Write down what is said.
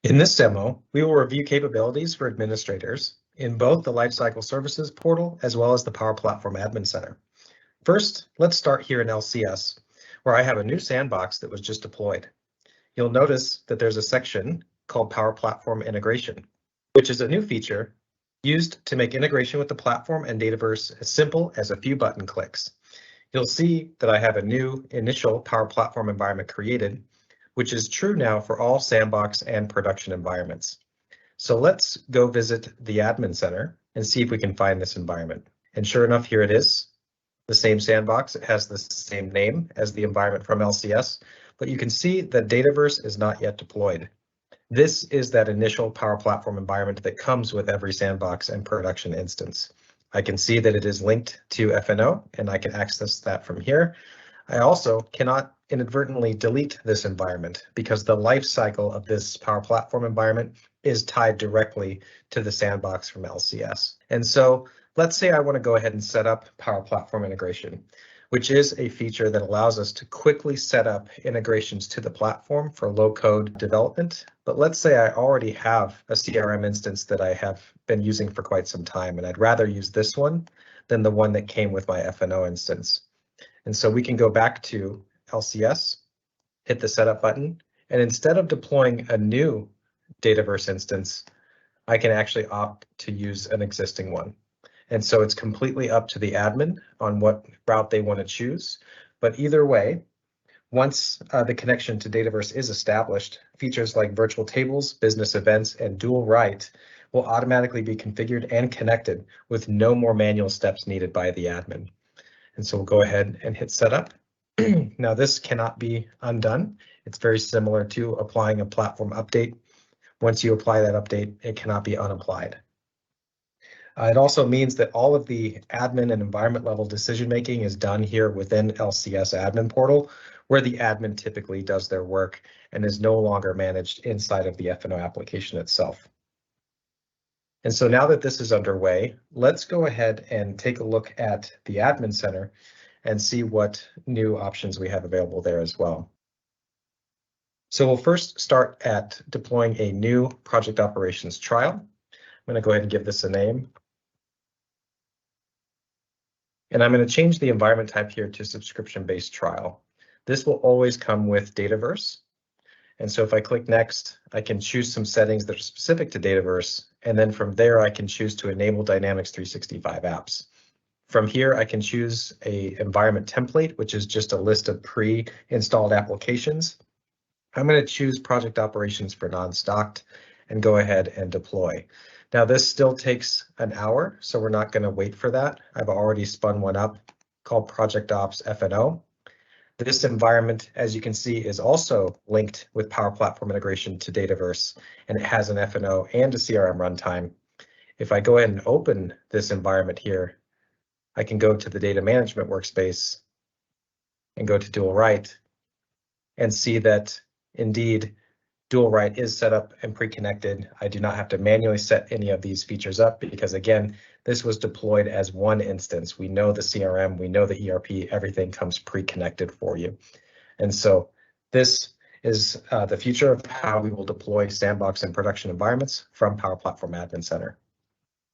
In this demo, we will review capabilities for administrators in both the Lifecycle Services portal as well as the Power Platform Admin Center. First, let's start here in LCS, where I have a new sandbox that was just deployed. You'll notice that there's a section called Power Platform Integration, which is a new feature used to make integration with the platform and Dataverse as simple as a few button clicks. You'll see that I have a new initial Power Platform environment created, which is true now for all sandbox and production environments. So let's go visit the admin center and see if we can find this environment. And sure enough, here it is, the same sandbox. It has the same name as the environment from LCS, but you can see that Dataverse is not yet deployed. This is that initial Power Platform environment that comes with every sandbox and production instance. I can see that it is linked to FNO and I can access that from here. I also cannot inadvertently delete this environment because the life cycle of this Power Platform environment is tied directly to the sandbox from LCS. And so let's say I want to go ahead and set up Power Platform integration, which is a feature that allows us to quickly set up integrations to the platform for low-code development. But let's say I already have a CRM instance that I have been using for quite some time, and I'd rather use this one than the one that came with my FNO instance. And so we can go back to LCS, hit the setup button, and instead of deploying a new Dataverse instance, I can actually opt to use an existing one. And so it's completely up to the admin on what route they want to choose. But either way, once the connection to Dataverse is established, features like virtual tables, business events, and dual write will automatically be configured and connected with no more manual steps needed by the admin. And so we'll go ahead and hit setup. Now this cannot be undone. It's very similar to applying a platform update. Once you apply that update, it cannot be unapplied. It also means that all of the admin and environment level decision making is done here within LCS admin portal, where the admin typically does their work and is no longer managed inside of the FNO application itself. And so now that this is underway, let's go ahead and take a look at the admin center and see what new options we have available there as well. So we'll first start at deploying a new project operations trial. I'm going to go ahead and give this a name. And I'm going to change the environment type here to subscription-based trial. This will always come with Dataverse. And so if I click next, I can choose some settings that are specific to Dataverse. And then from there, I can choose to enable Dynamics 365 apps. From here, I can choose a environment template, which is just a list of pre-installed applications. I'm going to choose project operations for non-stocked and go ahead and deploy. Now this still takes an hour, so we're not going to wait for that. I've already spun one up called Project Ops FNO. This environment, as you can see, is also linked with Power Platform integration to Dataverse, and it has an FNO and a CRM runtime. If I go ahead and open this environment here, I can go to the data management workspace and go to dual write and see that indeed dual write is set up and pre-connected. I do not have to manually set any of these features up because again, this was deployed as one instance. We know the CRM, we know the ERP, everything comes pre-connected for you. And so this is the future of how we will deploy sandbox and production environments from Power Platform Admin Center.